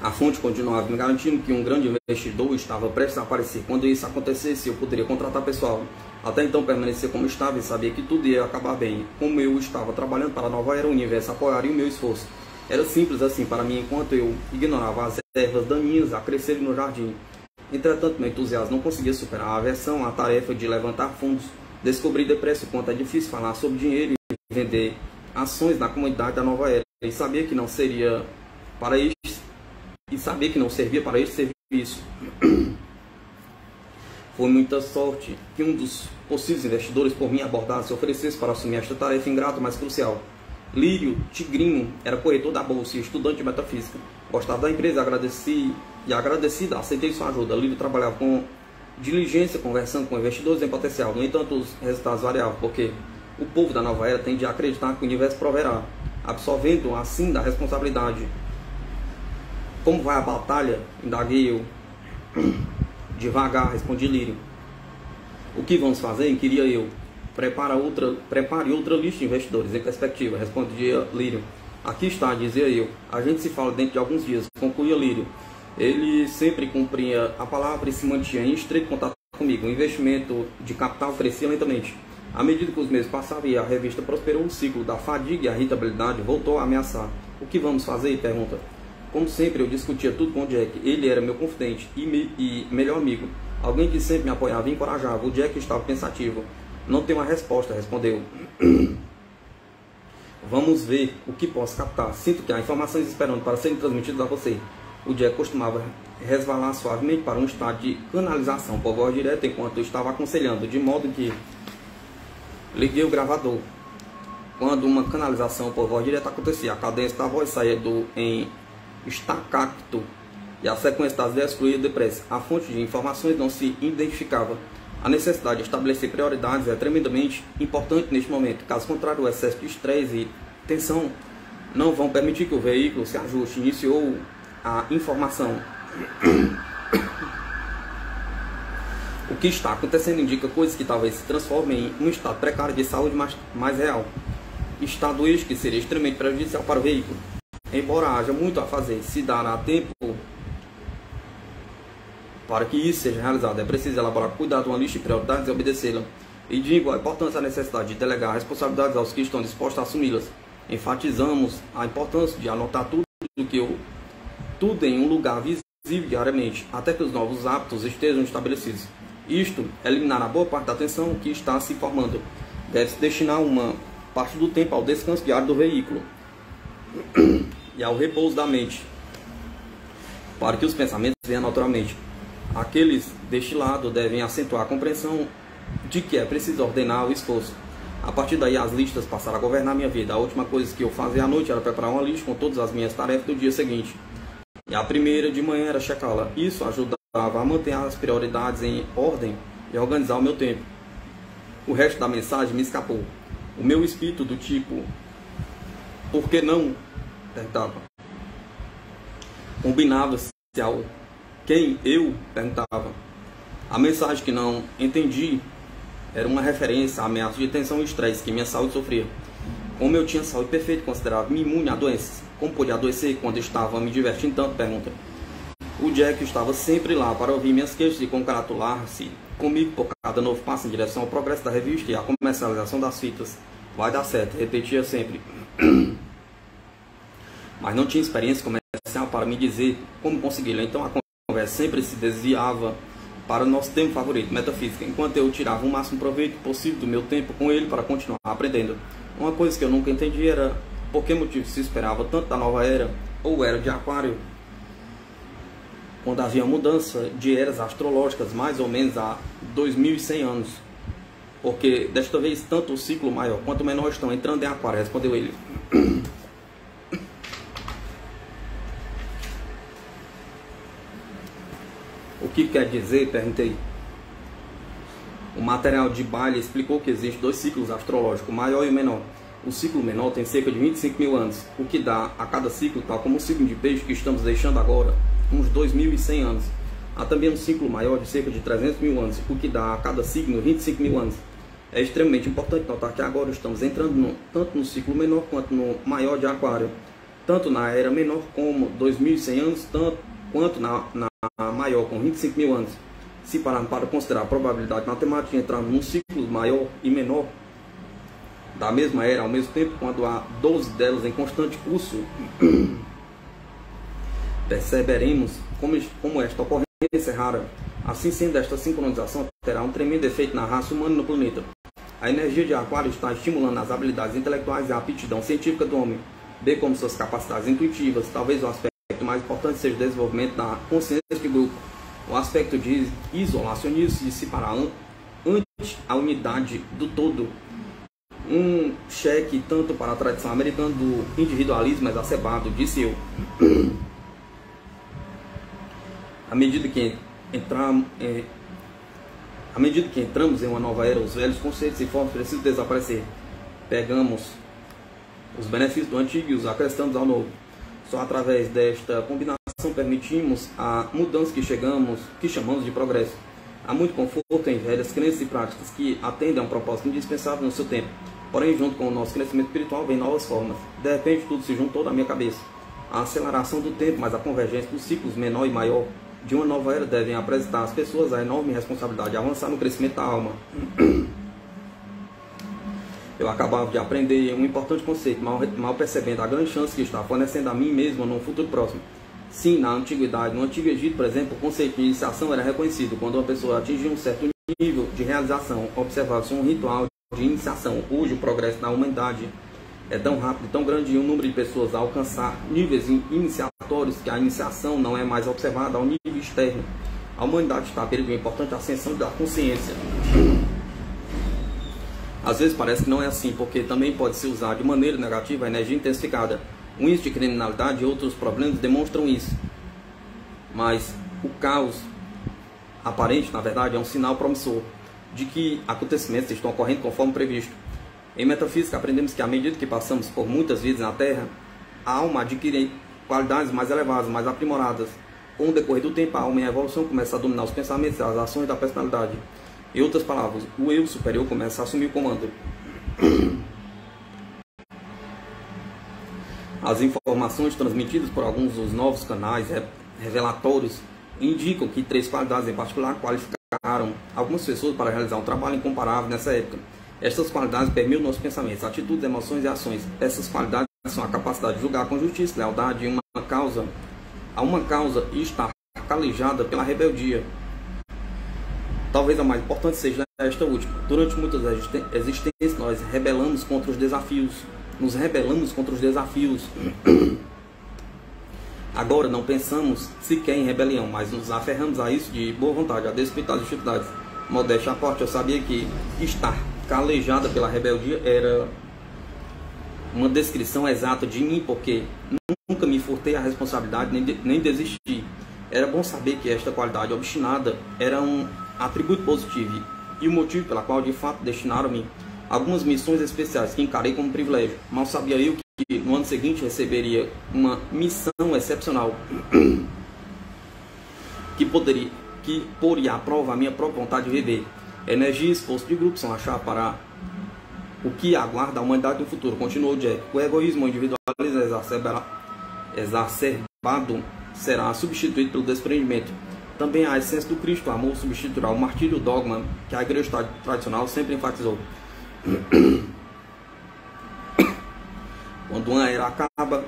A fonte continuava me garantindo que um grande investidor estava prestes a aparecer. Quando isso acontecesse, eu poderia contratar pessoal. Até então permanecia como estava e sabia que tudo ia acabar bem. Como eu estava trabalhando para a nova era, o universo apoiaria o meu esforço. Era simples assim para mim, enquanto eu ignorava as ervas daninhas a crescerem no jardim. Entretanto, meu entusiasmo não conseguia superar a aversão à tarefa de levantar fundos. Descobri depressa o quanto é difícil falar sobre dinheiro e vender ações na comunidade da nova era. E sabia que não seria para isso. E sabia que não servia para este serviço. Foi muita sorte que um dos possíveis investidores por mim abordasse e oferecesse para assumir esta tarefa ingrata, mas crucial. Lírio Tigrinho era corretor da bolsa e estudante de metafísica. Gostava da empresa, agradecida, aceitei sua ajuda. Lírio trabalhava com diligência, conversando com investidores em potencial. No entanto, os resultados variavam, porque o povo da nova era tende a acreditar que o universo proverá, absorvendo assim da responsabilidade. Como vai a batalha? Indaguei eu. Devagar, respondi Lírio. O que vamos fazer? Inquiria eu. Prepare outra lista de investidores em perspectiva, respondia Lírio. Aqui está, dizia eu. A gente se fala dentro de alguns dias, concluía Lírio. Ele sempre cumpria a palavra e se mantinha em estreito contato comigo. O investimento de capital crescia lentamente. À medida que os meses passavam e a revista prosperou, o ciclo da fadiga e a irritabilidade voltou a ameaçar. O que vamos fazer? Pergunta. Como sempre, eu discutia tudo com o Jack. Ele era meu confidente e melhor amigo. Alguém que sempre me apoiava e encorajava. O Jack estava pensativo. Não tenho uma resposta, respondeu. Vamos ver o que posso captar. Sinto que há informações esperando para serem transmitidas a você. O Jack costumava resvalar suavemente para um estado de canalização por voz direta enquanto eu estava aconselhando, de modo que liguei o gravador. Quando uma canalização por voz direta acontecia, a cadência da voz saía em staccato e a sequência das ideias fluía depressa. A fonte de informações não se identificava. A necessidade de estabelecer prioridades é tremendamente importante neste momento. Caso contrário, o excesso de estresse e tensão não vão permitir que o veículo se ajuste. Iniciou a informação. O que está acontecendo indica coisas que talvez se transformem em um estado precário de saúde mais real. Estado este que seria extremamente prejudicial para o veículo. Embora haja muito a fazer, se dará tempo para que isso seja realizado. É preciso elaborar com cuidado uma lista de prioridades e obedecê-la. E de igual importância a necessidade de delegar responsabilidades aos que estão dispostos a assumi-las. Enfatizamos a importância de anotar tudo em um lugar visível diariamente, até que os novos hábitos estejam estabelecidos. Isto eliminará boa parte da tensão que está se formando. Deve-se destinar uma parte do tempo ao descanso diário do veículo e ao repouso da mente, para que os pensamentos venham naturalmente. Aqueles deste lado devem acentuar a compreensão de que é preciso ordenar o esforço. A partir daí, as listas passaram a governar minha vida. A última coisa que eu fazia à noite era preparar uma lista com todas as minhas tarefas do dia seguinte. E a primeira de manhã era checá-la. Isso ajudava a manter as prioridades em ordem e organizar o meu tempo. O resto da mensagem me escapou. O meu espírito do tipo, por que não? Perguntava. Combinava-se ao quem eu perguntava. A mensagem que não entendi era uma referência à ameaça de tensão e estresse que minha saúde sofria. Como eu tinha saúde perfeita, considerava-me imune a doenças. Como podia adoecer quando estava me divertindo tanto? Pergunta. O Jack estava sempre lá para ouvir minhas queixas e congratular-se comigo por cada novo passo em direção ao progresso da revista e à comercialização das fitas. Vai dar certo, repetia sempre. Mas não tinha experiência comercial para me dizer como consegui-la. Então a conversa sempre se desviava para o nosso tema favorito, metafísica, enquanto eu tirava o máximo proveito possível do meu tempo com ele para continuar aprendendo. Uma coisa que eu nunca entendi era por que motivo se esperava tanto da nova era, ou era de Aquário, quando havia mudança de eras astrológicas mais ou menos há 2100 anos. Porque desta vez tanto o ciclo maior quanto o menor estão entrando em Aquário, respondeu ele. O que quer dizer? Perguntei. O material de Bailey explicou que existem dois ciclos astrológicos, o maior e o menor. O ciclo menor tem cerca de 25 mil anos, o que dá a cada ciclo, tal como o ciclo de peixe que estamos deixando agora, uns 2100 anos. Há também um ciclo maior de cerca de 300 mil anos, o que dá a cada signo 25 mil anos. É extremamente importante notar que agora estamos entrando tanto no ciclo menor quanto no maior de Aquário, tanto na era menor como 2.100 anos, quanto na maior com 25.000 anos. Se pararmos para considerar a probabilidade matemática de entrar num ciclo maior e menor da mesma era ao mesmo tempo, quando há 12 delas em constante curso, perceberemos como esta ocorrência é rara. Assim sendo, esta sincronização terá um tremendo efeito na raça humana no planeta. A energia de Aquário está estimulando as habilidades intelectuais e a aptidão científica do homem, bem como suas capacidades intuitivas. Talvez o aspecto mais importante seja o desenvolvimento da consciência de grupo, o aspecto de isolacionismo, de separar ante a unidade do todo. Um cheque tanto para a tradição americana do individualismo exacerbado, disse eu. À medida que entramos em uma nova era, os velhos conceitos e formas precisam desaparecer. Pegamos os benefícios do antigo e os acrescentamos ao novo. Só através desta combinação permitimos a mudança que chamamos de progresso. Há muito conforto em velhas crenças e práticas que atendem a um propósito indispensável no seu tempo. Porém, junto com o nosso crescimento espiritual, vem novas formas. De repente, tudo se juntou na minha cabeça. A aceleração do tempo, mas a convergência dos ciclos menor e maior de uma nova era devem apresentar às pessoas a enorme responsabilidade de avançar no crescimento da alma. Eu acabava de aprender um importante conceito, mal percebendo a grande chance que está fornecendo a mim mesmo num futuro próximo. Sim, na antiguidade, no Antigo Egito, por exemplo, o conceito de iniciação era reconhecido quando uma pessoa atingia um certo nível de realização, observava-se um ritual de iniciação. Hoje o progresso da humanidade é tão rápido e tão grande, e o número de pessoas a alcançar níveis iniciatórios que a iniciação não é mais observada ao nível externo. A humanidade está a perigo de uma importante ascensão da consciência. Às vezes parece que não é assim, porque também pode se usar de maneira negativa a energia intensificada. O índice de criminalidade e outros problemas demonstram isso. Mas o caos aparente, na verdade, é um sinal promissor de que acontecimentos estão ocorrendo conforme previsto. Em metafísica, aprendemos que à medida que passamos por muitas vidas na Terra, a alma adquire qualidades mais elevadas, mais aprimoradas. Com o decorrer do tempo, a alma em evolução começa a dominar os pensamentos e as ações da personalidade. Em outras palavras, o eu superior começa a assumir o comando. As informações transmitidas por alguns dos novos canais revelatórios indicam que 3 qualidades em particular qualificaram algumas pessoas para realizar um trabalho incomparável nessa época. Estas qualidades permeiam nossos pensamentos, atitudes, emoções e ações. Essas qualidades são a capacidade de julgar com justiça, lealdade a uma causa e estar calejada pela rebeldia. Talvez a mais importante seja esta última. Durante muitas existências, nós rebelamos contra os desafios. Nos rebelamos contra os desafios. Agora não pensamos sequer em rebelião, mas nos aferramos a isso de boa vontade, a despeito das dificuldades. Modéstia à parte, eu sabia que estar calejada pela rebeldia era uma descrição exata de mim, porque nunca me furtei a responsabilidade nem desisti. Era bom saber que esta qualidade obstinada era um atributo positivo e o motivo pela qual de fato destinaram-me algumas missões especiais que encarei como privilégio. Mal sabia eu que no ano seguinte receberia uma missão excepcional que poria à prova a minha própria vontade de viver. Energia e esforço de grupo são a chave para o que aguarda a humanidade no futuro. Continuou Jack. O egoísmo individualismo exacerbado será substituído pelo desprendimento. Também a essência do Cristo, o amor, substituirá o martírio e o dogma que a igreja tradicional sempre enfatizou. Quando uma era acaba,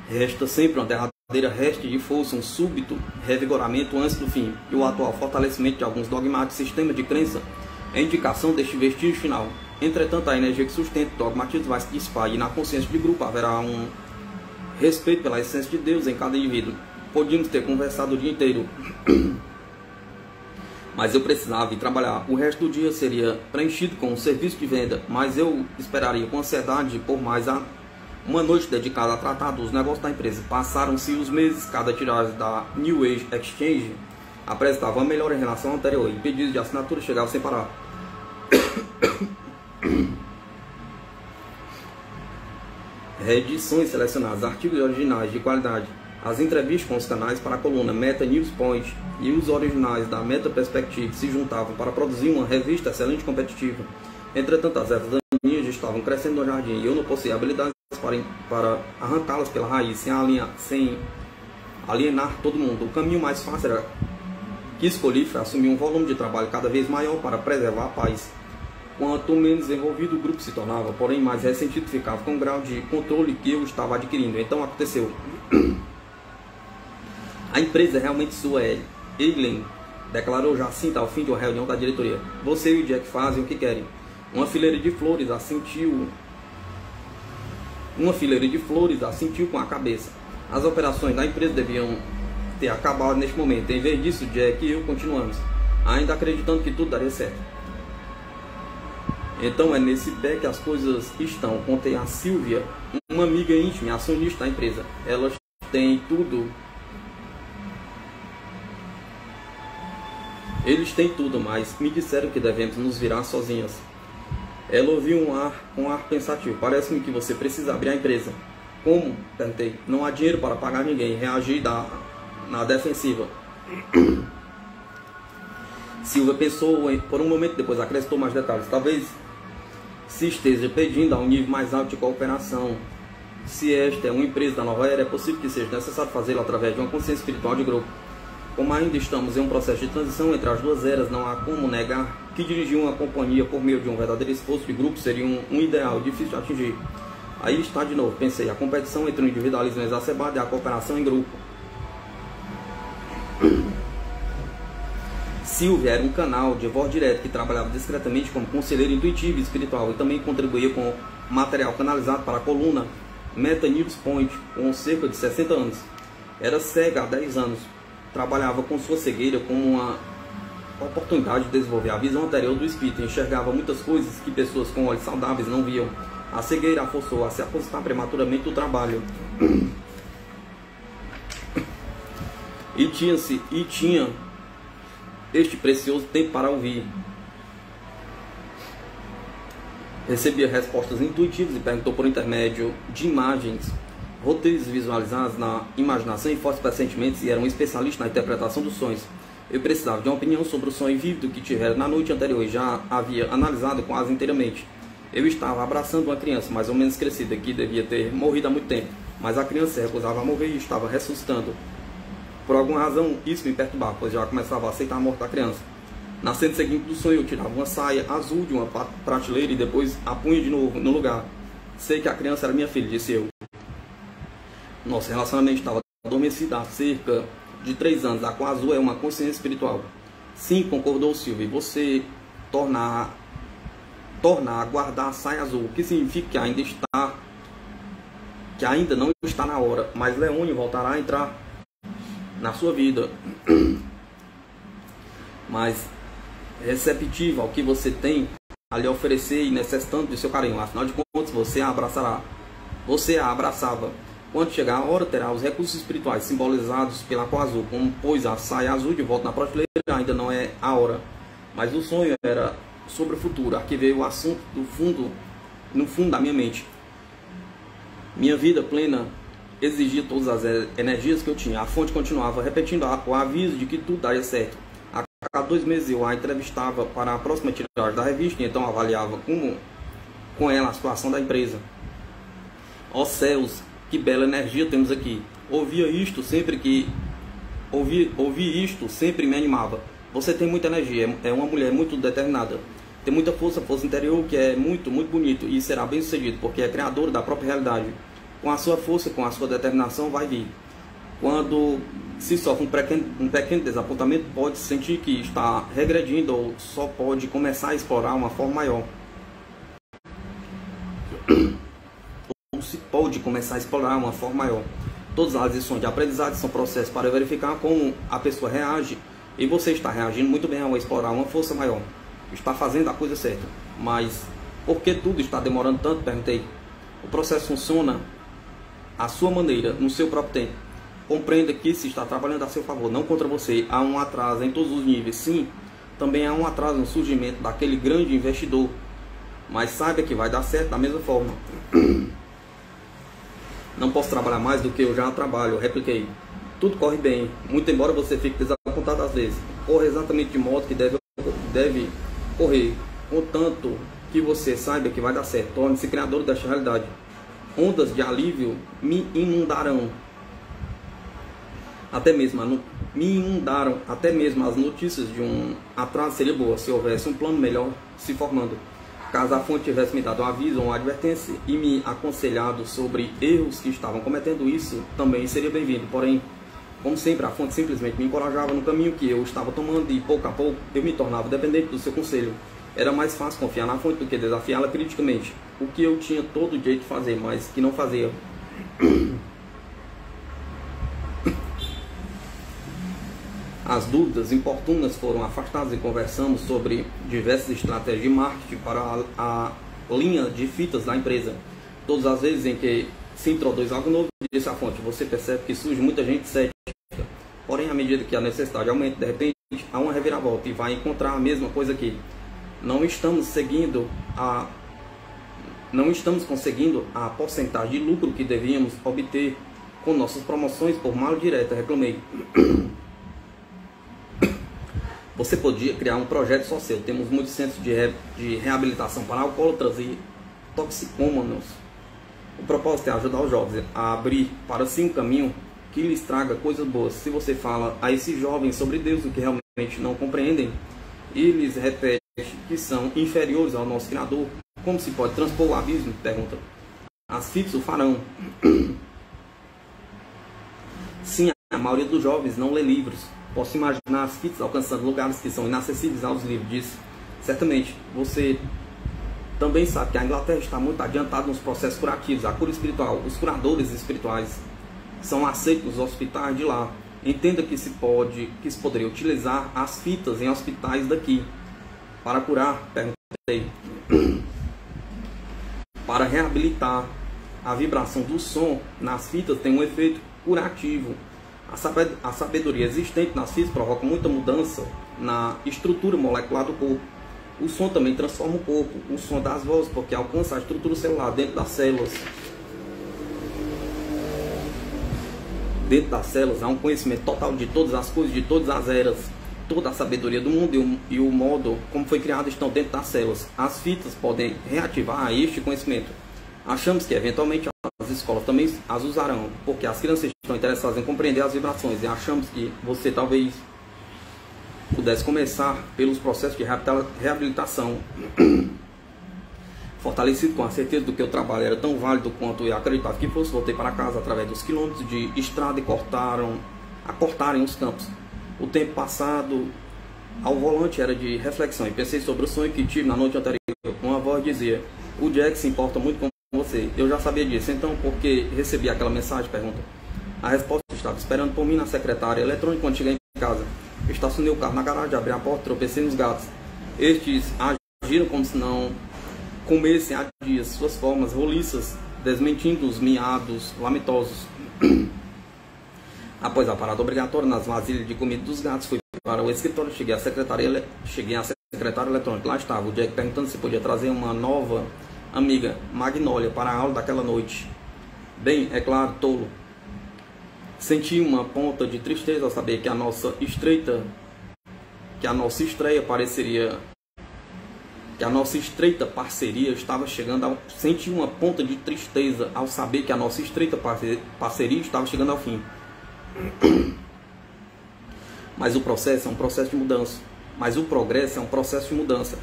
resta sempre uma derradeira reste de força, um súbito revigoramento antes do fim, e o atual fortalecimento de alguns dogmáticos sistemas de crença é indicação deste vestígio final. Entretanto, a energia que sustenta o dogmatismo vai se dissipar, e na consciência de grupo haverá um respeito pela essência de Deus em cada indivíduo. Podíamos ter conversado o dia inteiro, mas eu precisava ir trabalhar. O resto do dia seria preenchido com um serviço de venda, mas eu esperaria com ansiedade por mais uma noite dedicada a tratar dos negócios da empresa. Passaram-se os meses, cada tiragem da New Age Exchange apresentava uma melhora em relação ao anterior, e pedidos de assinatura chegavam sem parar. Reedições selecionadas, artigos originais de qualidade, As entrevistas com os canais para a coluna Meta News Point e os originais da Meta Perspective se juntavam para produzir uma revista excelente e competitiva. Entretanto, as ervas daninhas estavam crescendo no jardim e eu não possuía habilidades para arrancá-las pela raiz, sem alienar todo mundo. O caminho mais fácil que escolhi foi assumir um volume de trabalho cada vez maior para preservar a paz. Quanto menos envolvido o grupo se tornava, porém mais ressentido ficava com o grau de controle que eu estava adquirindo. Então aconteceu. A empresa é realmente sua, Eileen, declarou Jacinta ao fim de uma reunião da diretoria. Você e o Jack fazem o que querem. Uma fileira de flores assentiu com a cabeça. As operações da empresa deviam ter acabado neste momento. Em vez disso, Jack e eu continuamos, ainda acreditando que tudo daria certo. Então é nesse pé que as coisas estão. Contei a Silvia, uma amiga íntima e acionista da empresa. Elas têm tudo. Eles têm tudo, mas me disseram que devemos nos virar sozinhas. Ela ouviu um ar pensativo. Parece-me que você precisa abrir a empresa. Como? Perguntei. Não há dinheiro para pagar ninguém. Reagi na defensiva. Silvia pensou por um momento, depois acrescentou mais detalhes. Talvez se esteja pedindo a um nível mais alto de cooperação. Se esta é uma empresa da nova era, é possível que seja necessário fazê-lo através de uma consciência espiritual de grupo. Como ainda estamos em um processo de transição entre as duas eras, não há como negar que dirigir uma companhia por meio de um verdadeiro esforço de grupo seria um ideal difícil de atingir. Aí está de novo, pensei, a competição entre o individualismo exacerbado e a cooperação em grupo. Silvia era um canal de voz direta que trabalhava discretamente como conselheiro intuitivo e espiritual e também contribuía com material canalizado para a coluna Meta News Point com cerca de 60 anos. Era cega há 10 anos. Trabalhava com sua cegueira como uma oportunidade de desenvolver a visão anterior do espírito. Enxergava muitas coisas que pessoas com olhos saudáveis não viam. A cegueira a forçou a se aposentar prematuramente do trabalho. E tinha este precioso tempo para ouvir. Recebia respostas intuitivas e perguntou por intermédio de imagens, roteiros visualizados na imaginação e fortes pressentimentos, e era um especialista na interpretação dos sonhos. Eu precisava de uma opinião sobre o sonho vívido que tivera na noite anterior e já havia analisado quase inteiramente. Eu estava abraçando uma criança mais ou menos crescida que devia ter morrido há muito tempo, mas a criança se recusava a morrer e estava ressuscitando. Por alguma razão isso me perturbava, pois já começava a aceitar a morte da criança. Na cena seguinte do sonho eu tirava uma saia azul de uma prateleira e depois a punha de novo no lugar. Sei que a criança era minha filha, disse eu. Nosso relacionamento estava adormecido há cerca de 3 anos. A cor azul é uma consciência espiritual. Sim, concordou Silvia. Você tornar a guardar a saia azul, o que significa que ainda não está na hora, mas Leônio voltará a entrar na sua vida, mas receptivo ao que você tem a lhe oferecer e necessitando de seu carinho. Afinal de contas, você a abraçava. Quando chegar a hora, terá os recursos espirituais simbolizados pela cor azul. Como pôs a saia azul de volta na prateleira, ainda não é a hora. Mas o sonho era sobre o futuro. Aqui veio o assunto no fundo da minha mente. Minha vida plena exigia todas as energias que eu tinha. A fonte continuava repetindo o aviso de que tudo daria certo. A cada 2 meses eu a entrevistava para a próxima tiragem da revista e então avaliava com ela a situação da empresa. Ó céus, que bela energia temos aqui. Ouvir isto sempre me animava. Você tem muita energia, é uma mulher muito determinada. Tem muita força interior, que é muito, muito bonito e será bem sucedido, porque é criadora da própria realidade. Com a sua força, com a sua determinação, vai vir. Quando se sofre um pequeno desapontamento, pode sentir que está regredindo ou só pode começar a explorar uma forma maior. Todas as lições de aprendizagem são processos para verificar como a pessoa reage, e você está reagindo muito bem ao explorar uma força maior. Está fazendo a coisa certa. Mas por que tudo está demorando tanto? Perguntei. O processo funciona à sua maneira, no seu próprio tempo. Compreenda que se está trabalhando a seu favor, não contra você. Há um atraso em todos os níveis. Sim, também há um atraso no surgimento daquele grande investidor. Mas saiba que vai dar certo da mesma forma. Não posso trabalhar mais do que eu já trabalho, repliquei. Tudo corre bem, muito embora você fique desapontado às vezes. Corre exatamente de modo que deve correr, contanto que você saiba que vai dar certo. Torne-se criador desta realidade. Ondas de alívio me inundarão. Me inundaram até mesmo as notícias de um atraso seria boa se houvesse um plano melhor se formando. Caso a fonte tivesse me dado um aviso ou uma advertência e me aconselhado sobre erros que estavam cometendo, isso também seria bem-vindo. Porém, como sempre, a fonte simplesmente me encorajava no caminho que eu estava tomando e pouco a pouco eu me tornava dependente do seu conselho. Era mais fácil confiar na fonte do que desafiá-la criticamente, o que eu tinha todo o jeito de fazer, mas que não fazia. As dúvidas importunas foram afastadas e conversamos sobre diversas estratégias de marketing para a linha de fitas da empresa. Todas as vezes em que se introduz algo novo, disse a fonte, você percebe que surge muita gente cética. Porém, à medida que a necessidade aumenta, de repente há uma reviravolta e vai encontrar a mesma coisa aqui. Não estamos conseguindo a porcentagem de lucro que devíamos obter com nossas promoções por mal direta, reclamei. Você podia criar um projeto só seu. Temos muitos centros de reabilitação para alcoólatras e toxicômanos. O propósito é ajudar os jovens a abrir para si um caminho que lhes traga coisas boas. Se você fala a esses jovens sobre Deus, o que realmente não compreendem, e lhes repete que são inferiores ao nosso Criador, como se pode transpor o abismo? Pergunta. As fitas o farão. Sim, a maioria dos jovens não lê livros. Posso imaginar as fitas alcançando lugares que são inacessíveis aos livros, disse. Certamente, você também sabe que a Inglaterra está muito adiantada nos processos curativos, a cura espiritual. Os curadores espirituais são aceitos nos hospitais de lá. Entenda que se poderia utilizar as fitas em hospitais daqui. Para curar, perguntei. Para reabilitar, a vibração do som nas fitas tem um efeito curativo. A sabedoria existente nas fitas provoca muita mudança na estrutura molecular do corpo. O som também transforma o corpo, o som das vozes, porque alcança a estrutura celular dentro das células. Dentro das células há um conhecimento total de todas as coisas, de todas as eras. Toda a sabedoria do mundo e o modo como foi criado estão dentro das células. As fitas podem reativar este conhecimento. Achamos que eventualmente as escolas também as usarão, porque as crianças estão interessadas em compreender as vibrações, e achamos que você talvez pudesse começar pelos processos de reabilitação. Fortalecido com a certeza do que o trabalho era tão válido quanto eu acreditava que fosse, voltei para casa através dos quilômetros de estrada e cortarem os campos. O tempo passado ao volante era de reflexão, e pensei sobre o sonho que tive na noite anterior. Uma voz dizia, o Jack se importa muito com você. Eu já sabia disso, então por que recebi aquela mensagem? Pergunta. A resposta estava esperando por mim na secretária eletrônica quando cheguei em casa. Estacionei o carro na garagem, abri a porta, tropecei nos gatos. Estes agiram como se não comessem há dias, suas formas roliças, desmentindo os miados lamentosos. Após a parada obrigatória nas vasilhas de comida dos gatos, fui para o escritório, cheguei à secretária eletrônica. Lá estava o Jack perguntando se podia trazer uma nova amiga, Magnólia, para a aula daquela noite. Bem, é claro, tolo. Senti uma ponta de tristeza ao saber que a nossa estreita parceria estava chegando ao... Senti uma ponta de tristeza ao saber que a nossa estreita parceria estava chegando ao fim. Mas o processo é um processo de mudança. Mas o progresso é um processo de mudança.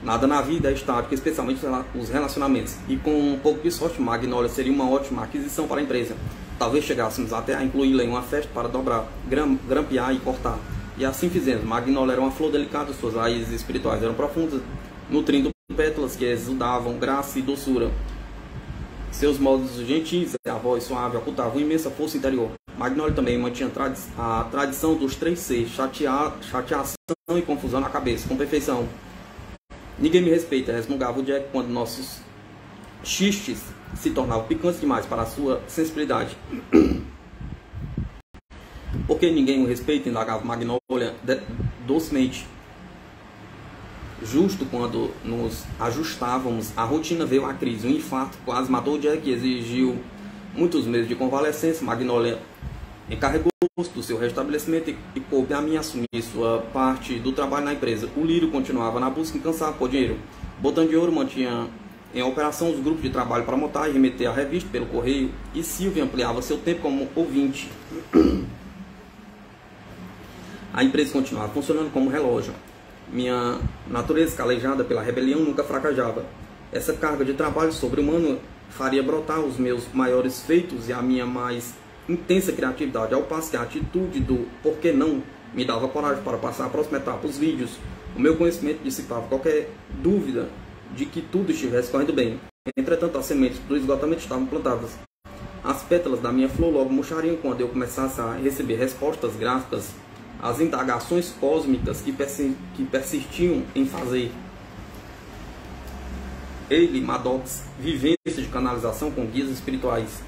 Nada na vida é estático, especialmente os relacionamentos. E com um pouco de sorte, Magnólia seria uma ótima aquisição para a empresa. Talvez chegássemos até a incluí-la em uma festa para dobrar, grampear e cortar. E assim fizemos. Magnólia era uma flor delicada, suas raízes espirituais eram profundas, nutrindo pétalas que exudavam graça e doçura. Seus modos gentis e a voz suave ocultavam imensa força interior. Magnólia também mantinha a tradição dos 3 Cs, chateação e confusão na cabeça, com perfeição. Ninguém me respeita, resmungava o Jack quando nossos xistes se tornavam picantes demais para a sua sensibilidade. Por que ninguém o respeita? Indagava Magnólia docemente. Justo quando nos ajustávamos, a rotina veio à crise. Um infarto quase matou o Jack e exigiu muitos meses de convalescência, Magnólia encarregou-se do seu restabelecimento e coube a mim assumir sua parte do trabalho na empresa. O Lírio continuava na busca incansável por dinheiro. Botão de Ouro mantinha em operação os grupos de trabalho para montar e remeter a revista pelo correio, e Silvia ampliava seu tempo como ouvinte. A empresa continuava funcionando como relógio. Minha natureza calejada pela rebelião nunca fraquejava. Essa carga de trabalho sobre-humano faria brotar os meus maiores feitos e a minha mais intensa criatividade, ao passo que a atitude do por que não me dava coragem para passar a próxima etapa, os vídeos. O meu conhecimento dissipava qualquer dúvida de que tudo estivesse correndo bem. Entretanto, as sementes do esgotamento estavam plantadas. As pétalas da minha flor logo murchariam quando eu começasse a receber respostas gráficas às indagações cósmicas que persistiam em fazer. Ele, Maddox, vivência de canalização com guias espirituais.